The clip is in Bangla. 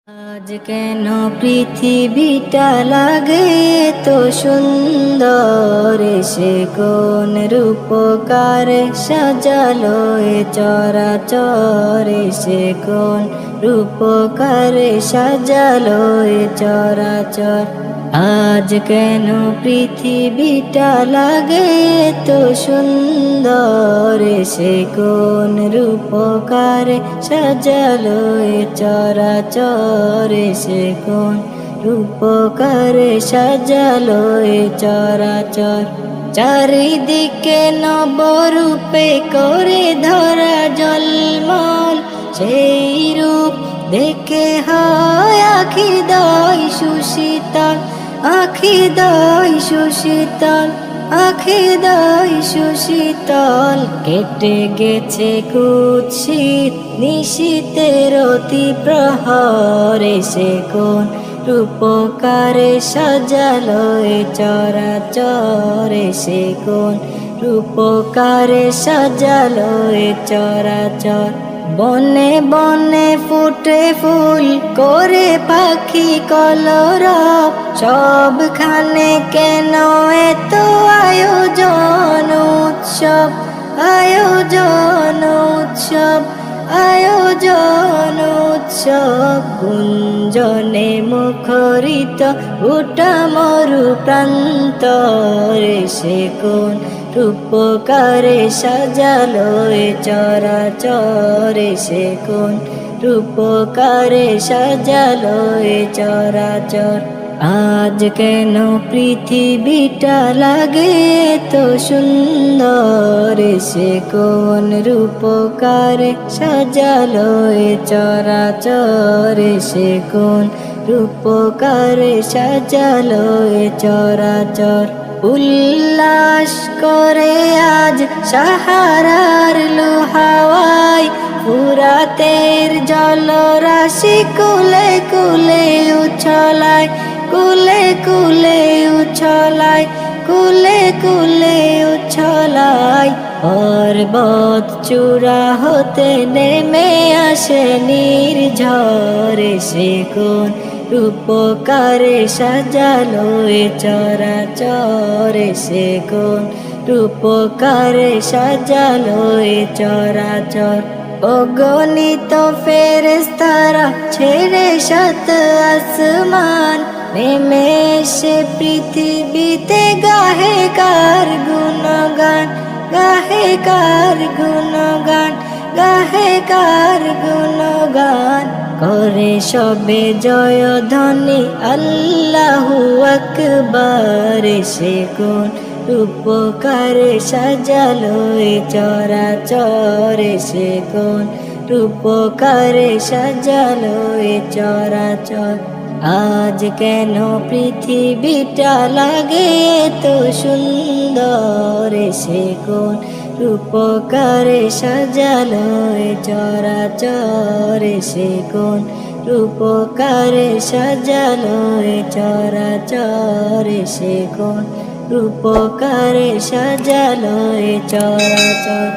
আজ কেন পৃথিবীটা লাগে তো সুন্দর, সে কোন রূপকারে সাজালো এ চরাচর, সে কোন রূপকারে সাজালো এ চরাচর। আজ কেন পৃথিবীটা লাগে তো সুন্দর, সে কোন রূপকারে সাজালো এ চরাচর, সে কোন রূপকারে সাজালো এ চরাচর। চারিদিকে নবরূপে করে ধরা জলমল, সেই রূপ দেখে হয় আখি দয় সুশীতল, আখি দয় সুশীতল, আখি দয় সুশীতল। কেটে গেছে কুৎসিত নিশীতের অতি প্রহরে, সে কোন রূপকারে সাজালো এ চরাচর, সে কোন রূপকারে সাজালো এ চরাচর। বনে বনে ফুটে ফুল করে পাখি কলরব, সবখানে কেন এত আয়োজন উৎসব, আয়োজন উৎসব, আয়োজন উৎসব। গুঞ্জনে মুখরিত গোটা মরু প্রান্তরে, সে কোন রূপকারে সাজালো এ চরাচর, সে কোন রূপকারে সাজালো এ চরাচর। আজ কেন পৃথিবীটা লাগে তো সুন্দর, সে কোন রূপকারে সাজালো এ চরাচর, সে কোন রূপকারে সাজালো এ চরাচর। উল্লাস করে আজ সাহারার লোহাওয়ায়, ফুরাতের জলরাশি কুলে কুলে উছলায়, কুলে কুলে উছলায়, কুলে কুলে উছলায়। পর্বত চূড়া হতে নেমে আসে নির্ঝরে, সে কোন রূপকারে সাজালো এ চরাচর, সে কোন রূপকারে সাজালো এ চরাচর। অগণিত ফেরেশতারা ছেড়ে সাত আসমান, নেমে এসে পৃথিবীতে গাহে কার গুণগান, গাহে কার গুণগান, গাহে কার গুণগান। করে সবে জয়ধ্বনি আল্লাহু আকবার, সে কোন রূপকারে সাজালো এ চরাচর, সে কোন রূপকারে সাজালো এ চরাচর। আজ কেন পৃথিবীটা লাগে তো সুন্দর, সে কোন রূপকারে সাজালো এ চরাচর, সে কোন রূপকারে সাজালো এ চরাচর, সে কোন রূপকারে সাজালো এ চরাচর।